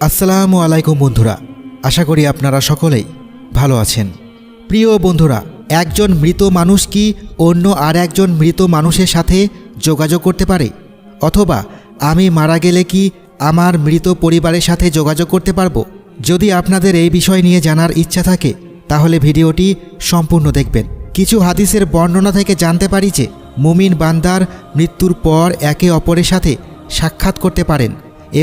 আসসালামু আলাইকুম বন্ধুরা, আশা করি আপনারা সকলেই ভালো আছেন। প্রিয় বন্ধুরা, একজন মৃত মানুষ কি অন্য আর একজন মৃত মানুষের সাথে যোগাযোগ করতে পারে? অথবা আমি মারা গেলে কি আমার মৃত পরিবারের সাথে যোগাযোগ করতে পারবো? যদি আপনাদের এই বিষয় নিয়ে জানার ইচ্ছা থাকে তাহলে ভিডিওটি সম্পূর্ণ দেখবেন। কিছু হাদিসের বর্ণনা থেকে জানতে পারি যে মুমিন বান্দার মৃত্যুর পর একে অপরের সাথে সাক্ষাৎ করতে পারেন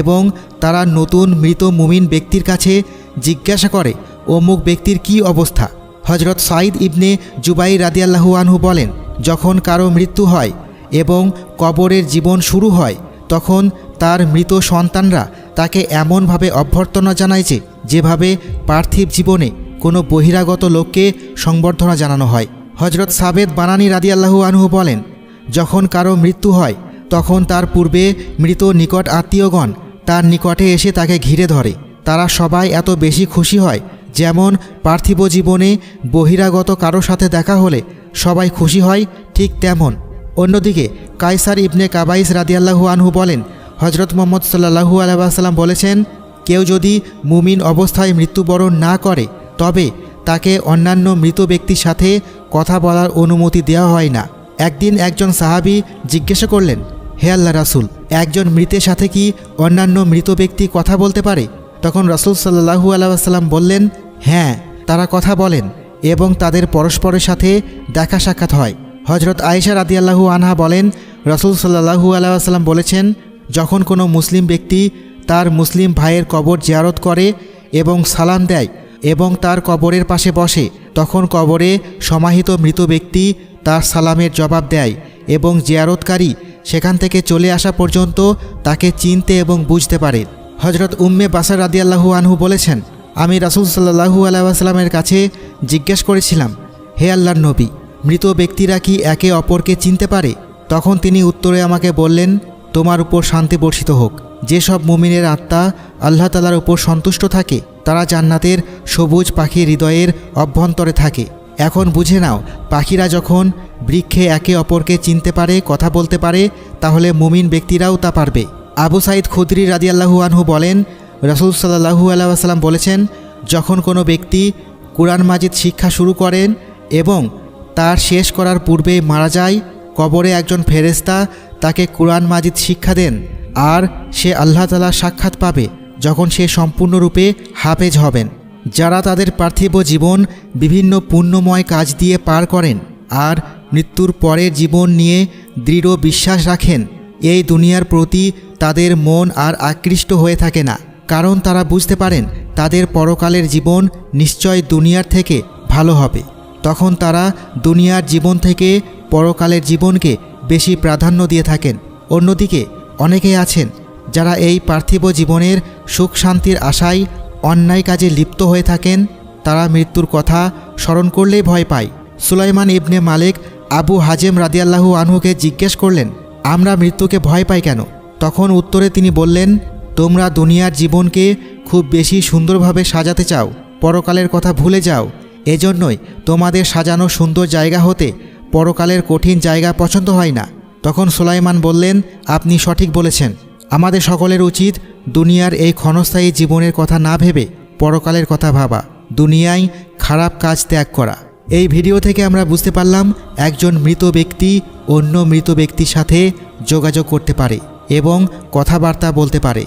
এবং তারা নতুন মৃত মুমিন ব্যক্তির কাছে জিজ্ঞাসা করে অমুক ব্যক্তির কি অবস্থা। হজরত সাঈদ ইবনে জুবাইর রাদিয়াল্লাহু আনহু বলেন, যখন কারো মৃত্যু হয় এবং কবরের জীবন শুরু হয় তখন তার মৃত সন্তানরা তাকে এমনভাবে অভ্যর্থনা জানায় যেভাবে পার্থিব জীবনে কোনো বহিরাগত লোককে সংবর্ধনা জানানো হয়। হজরত সাবেদ বানানী রাদিয়াল্লাহু আনহু বলেন, যখন কারো মৃত্যু হয় তখন তার পূর্বে মৃত নিকট আত্মীয়গণ তার নিকটে এসে তাকে ঘিরে ধরে। তারা সবাই এত বেশি খুশি হয় যেমন পার্থিব জীবনে বহিরাগত কারো সাথে দেখা হলে সবাই খুশি হয়, ঠিক তেমন। অন্যদিকে কায়সার ইবনে কাবাইস রাদিয়াল্লাহু আনহু বলেন, হজরত মুহাম্মদ সাল্লাল্লাহু আলাইহি ওয়াসাল্লাম বলেছেন, কেউ যদি মুমিন অবস্থায় মৃত্যুবরণ না করে তবে তাকে অন্যান্য মৃত ব্যক্তির সাথে কথা বলার অনুমতি দেওয়া হয় না। একদিন একজন সাহাবী জিজ্ঞাসা করলেন, হে আল্লাহ রাসূল, একজন মৃতের সাথে কি অন্যান্য মৃত ব্যক্তি কথা বলতে পারে? তখন রাসূল সাল্লাল্লাহু আলাইহি ওয়াসাল্লাম বললেন, হ্যাঁ, তারা কথা বলেন এবং তাদের পরস্পরের সাথে দেখা সাক্ষাৎ হয়। হজরত আয়েশা রাদিয়াল্লাহু আনহা বলেন, রাসূল সাল্লাল্লাহু আলাইহি ওয়াসাল্লাম বলেছেন, যখন কোনো মুসলিম ব্যক্তি তার মুসলিম ভাইয়ের কবর জিয়ারত করে এবং সালাম দেয় এবং তার কবরের পাশে বসে, তখন কবরে সমাহিত মৃত ব্যক্তি তার সালামের জবাব দেয় এবং জিয়ারতকারী সেখান থেকে চলে আসা পর্যন্ত তাকে চিনতে এবং বুঝতে পারে। হজরত উম্মে বাসার রাদিয়াল্লাহু আনহু বলেছেন, আমি রাসূল সাল্লাল্লাহু আলাইহি ওয়াসাল্লামের কাছে জিজ্ঞেস করেছিলাম, হে আল্লাহর নবী, মৃত ব্যক্তিরা কি একে অপরকে চিনতে পারে? তখন তিনি উত্তরে আমাকে বললেন, তোমার উপর শান্তি বর্ষিত হোক। যেসব মুমিনের আত্মা আল্লাহ তাআলার উপর সন্তুষ্ট থাকে তারা জান্নাতের সবুজ পাখির হৃদয়ের অভ্যন্তরে থাকে। এখন বুঝে নাও, পাখিরা যখন বৃক্ষে একে অপরকে চিনতে পারে, কথা বলতে পারে, তাহলে মুমিন ব্যক্তিরাও তা পারবে। আবু সাঈদ খুদরি রাদিয়াল্লাহু আনহু বলেন, রাসূল সাল্লাল্লাহু আলাইহি ওয়াসাল্লাম বলেছেন, যখন কোনো ব্যক্তি কুরআন মাজিদ শিক্ষা শুরু করেন এবং তার শেষ করার পূর্বে মারা যায়, কবরে একজন ফেরেশতা তাকে কুরআন মাজিদ শিক্ষা দেন আর সে আল্লাহ তাআলার সাক্ষাৎ পাবে যখন সে সম্পূর্ণরূপে হাফেজ হবেন। যারা তাদের পার্থিব জীবন বিভিন্ন পুণ্যময় কাজ দিয়ে পার করেন আর মৃত্যুর পরের জীবন নিয়ে দৃঢ় বিশ্বাস রাখেন, এই দুনিয়ার প্রতি তাদের মন আর আকৃষ্ট হয়ে থাকে না, কারণ তারা বুঝতে পারেন তাদের পরকালের জীবন নিশ্চয় দুনিয়ার থেকে ভালো হবে। তখন তারা দুনিয়ার জীবন থেকে পরকালের জীবনকে বেশি প্রাধান্য দিয়ে থাকেন। অন্যদিকে অনেকেই আছেন যারা এই পার্থিব জীবনের সুখ শান্তির আশায় অন্যায় কাজে লিপ্ত হয়ে থাকেন। তারা মৃত্যুর কথা স্মরণ করলেই ভয় পায়। সুলাইমান ইবনে মালিক আবু হাজেম রাদিয়াল্লাহু আনহুকে জিজ্ঞেস করলেন, আমরা মৃত্যুকে ভয় পাই কেন? তখন উত্তরে তিনি বললেন, তোমরা দুনিয়ার জীবনকে খুব বেশি সুন্দরভাবে সাজাতে চাও, পরকালের কথা ভুলে যাও। এজন্যই তোমাদের সাজানো সুন্দর জায়গা হতে পরকালের কঠিন জায়গা পছন্দ হয় না। তখন সুলাইমান বললেন, আপনি সঠিক বলেছেন। আমাদের সকলের উচিত দুনিয়ার এই ক্ষণস্থায়ী জীবনের কথা না ভেবে পরকালের কথা ভাবা, দুনিয়ায় খারাপ কাজ ত্যাগ করা। এই ভিডিও থেকে আমরা বুঝতে পারলাম একজন মৃত ব্যক্তি অন্য মৃত ব্যক্তির সাথে যোগাযোগ করতে পারে এবং কথাবার্তা বলতে পারে।